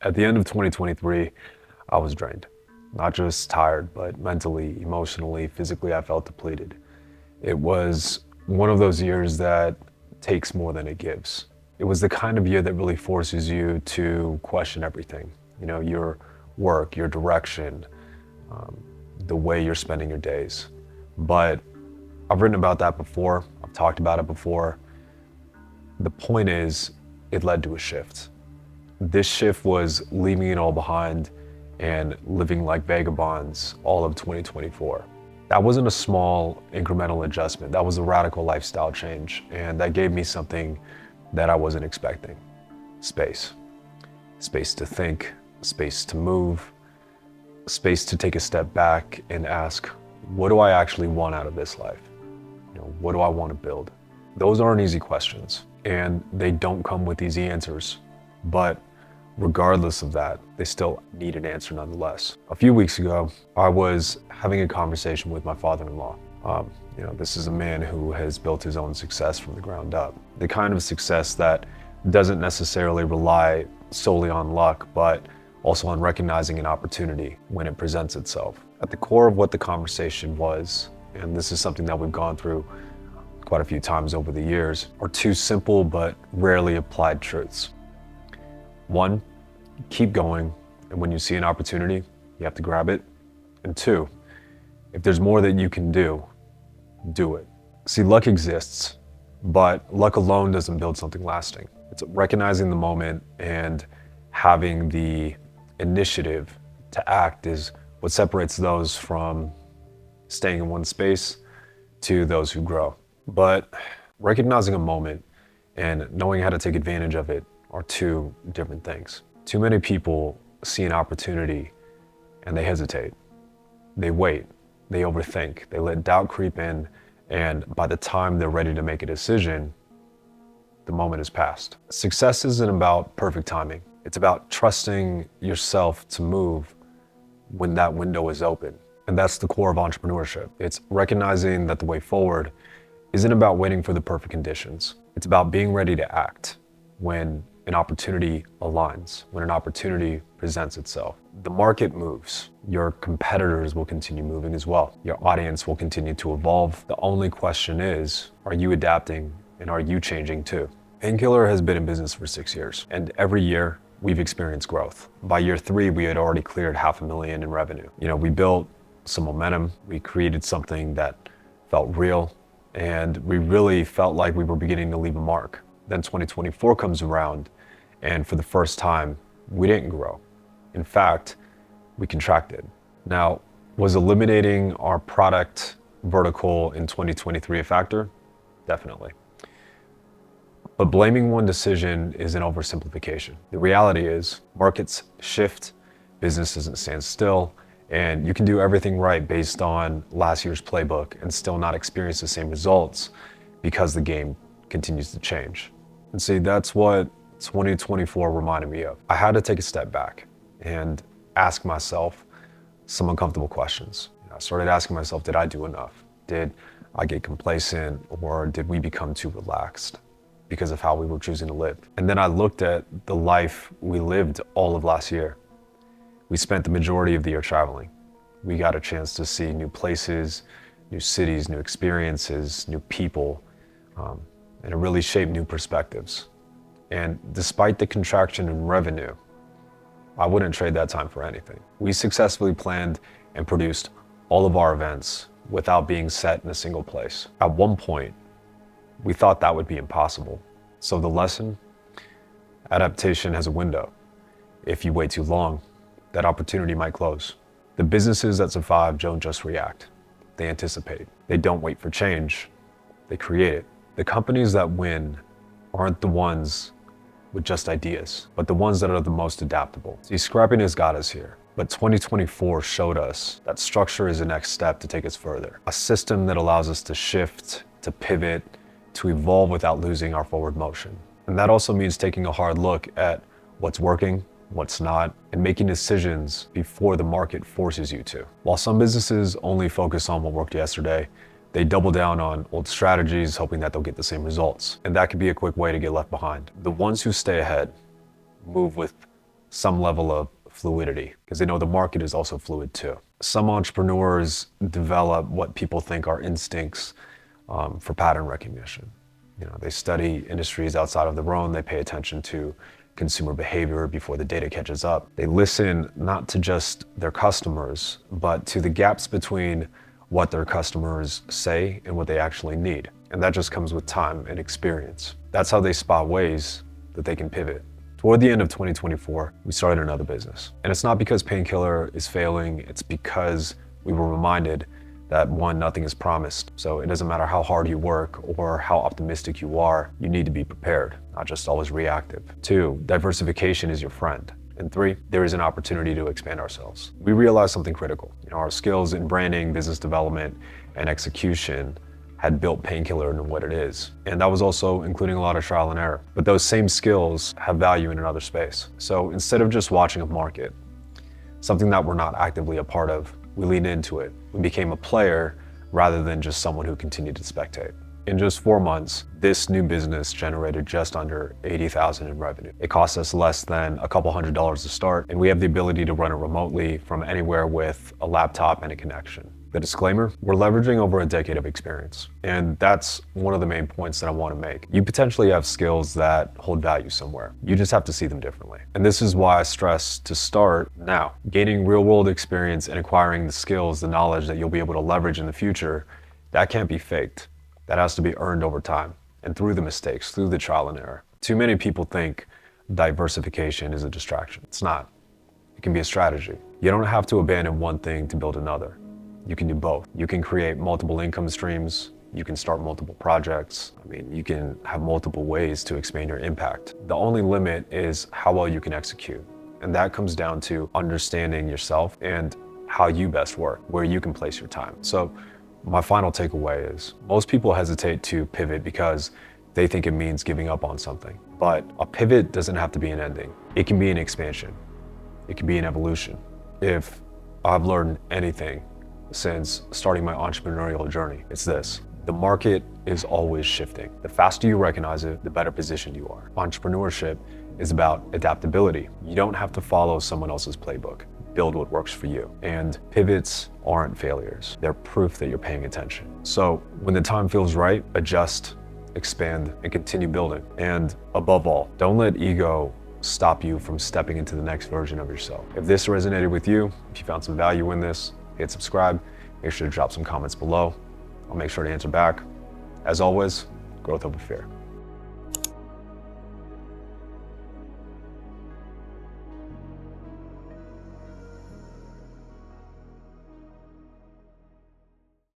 At the end of 2023, I was drained. Not just tired, but mentally, emotionally, physically, I felt depleted. It was one of those years that takes more than it gives. It was the kind of year that really forces you to question everything. You know, your work, your direction, the way you're spending your days. But I've written about that before. I've talked about it before. The point is, it led to a shift. This shift was leaving it all behind and living like vagabonds all of 2024. That wasn't a small incremental adjustment. That was a radical lifestyle change. And that gave me something that I wasn't expecting. Space. Space to think, space to move, space to take a step back and ask, what do I actually want out of this life? You know, what do I want to build? Those aren't easy questions, and they don't come with easy answers. But regardless of that, they still need an answer nonetheless. A few weeks ago, I was having a conversation with my father-in-law. This is a man who has built his own success from the ground up. The kind of success that doesn't necessarily rely solely on luck, but also on recognizing an opportunity when it presents itself. At the core of what the conversation was, and this is something that we've gone through quite a few times over the years, are two simple but rarely applied truths. One, keep going, and when you see an opportunity, you have to grab it. And two, if there's more that you can do it. See, luck exists, but luck alone doesn't build something lasting. It's recognizing the moment and having the initiative to act is what separates those from staying in one space to those who grow. But recognizing a moment and knowing how to take advantage of it are two different things. Too many people see an opportunity and they hesitate. They wait, they overthink, they let doubt creep in, and by the time they're ready to make a decision, the moment has passed. Success isn't about perfect timing. It's about trusting yourself to move when that window is open. And that's the core of entrepreneurship. It's recognizing that the way forward isn't about waiting for the perfect conditions. It's about being ready to act when an opportunity aligns, when an opportunity presents itself. The market moves. Your competitors will continue moving as well. Your audience will continue to evolve. The only question is, are you adapting and are you changing too? Painkiller has been in business for 6 years, and every year we've experienced growth. By year 3, we had already cleared $500,000 in revenue. We built some momentum. We created something that felt real, and we really felt like we were beginning to leave a mark. Then 2024 comes around, and for the first time, we didn't grow. In fact, we contracted. Now, was eliminating our product vertical in 2023 a factor? Definitely. But blaming one decision is an oversimplification. The reality is, markets shift, business doesn't stand still, and you can do everything right based on last year's playbook and still not experience the same results because the game continues to change. And see, that's what 2024 reminded me of. I had to take a step back and ask myself some uncomfortable questions. I started asking myself, did I do enough? Did I get complacent, or did we become too relaxed because of how we were choosing to live? And then I looked at the life we lived all of last year. We spent the majority of the year traveling. We got a chance to see new places, new cities, new experiences, new people, and it really shaped new perspectives. And despite the contraction in revenue, I wouldn't trade that time for anything. We successfully planned and produced all of our events without being set in a single place. At one point, we thought that would be impossible. So the lesson, adaptation has a window. If you wait too long, that opportunity might close. The businesses that survive don't just react, they anticipate. They don't wait for change, they create it. The companies that win aren't the ones with just ideas, but the ones that are the most adaptable. See, scrappiness got us here, but 2024 showed us that structure is the next step to take us further. A system that allows us to shift, to pivot, to evolve without losing our forward motion. And that also means taking a hard look at what's working, what's not, and making decisions before the market forces you to. While some businesses only focus on what worked yesterday, they double down on old strategies, hoping that they'll get the same results. And that could be a quick way to get left behind. The ones who stay ahead move with some level of fluidity because they know the market is also fluid too. Some entrepreneurs develop what people think are instincts for pattern recognition. They study industries outside of their own. They pay attention to consumer behavior before the data catches up. They listen not to just their customers, but to the gaps between what their customers say and what they actually need. And that just comes with time and experience. That's how they spot ways that they can pivot. Toward the end of 2024, we started another business. And it's not because Painkiller is failing, it's because we were reminded that one, nothing is promised. So it doesn't matter how hard you work or how optimistic you are, you need to be prepared, not just always reactive. 2, diversification is your friend. And 3, there is an opportunity to expand ourselves. We realized something critical. Our skills in branding, business development, and execution had built Painkiller into what it is. And that was also including a lot of trial and error. But those same skills have value in another space. So instead of just watching a market, something that we're not actively a part of, we leaned into it. We became a player rather than just someone who continued to spectate. In just 4 months, this new business generated just under $80,000 in revenue. It cost us less than a couple $100s to start, and we have the ability to run it remotely from anywhere with a laptop and a connection. The disclaimer, we're leveraging over a decade of experience. And that's one of the main points that I want to make. You potentially have skills that hold value somewhere. You just have to see them differently. And this is why I stress to start now. Gaining real world experience and acquiring the skills, the knowledge that you'll be able to leverage in the future, that can't be faked. That has to be earned over time and through the mistakes, through the trial and error. Too many people think diversification is a distraction. It's not. It can be a strategy. You don't have to abandon one thing to build another. You can do both. You can create multiple income streams. You can start multiple projects. You can have multiple ways to expand your impact. The only limit is how well you can execute. And that comes down to understanding yourself and how you best work, where you can place your time. So my final takeaway is most people hesitate to pivot because they think it means giving up on something. But a pivot doesn't have to be an ending. It can be an expansion. It can be an evolution. If I've learned anything since starting my entrepreneurial journey, it's this. The market is always shifting. The faster you recognize it, the better positioned you are. Entrepreneurship is about adaptability. You don't have to follow someone else's playbook. Build what works for you. And pivots aren't failures. They're proof that you're paying attention. So when the time feels right, adjust, expand, and continue building. And above all, don't let ego stop you from stepping into the next version of yourself. If this resonated with you, if you found some value in this, hit subscribe. Make sure to drop some comments below. I'll make sure to answer back. As always, growth over fear.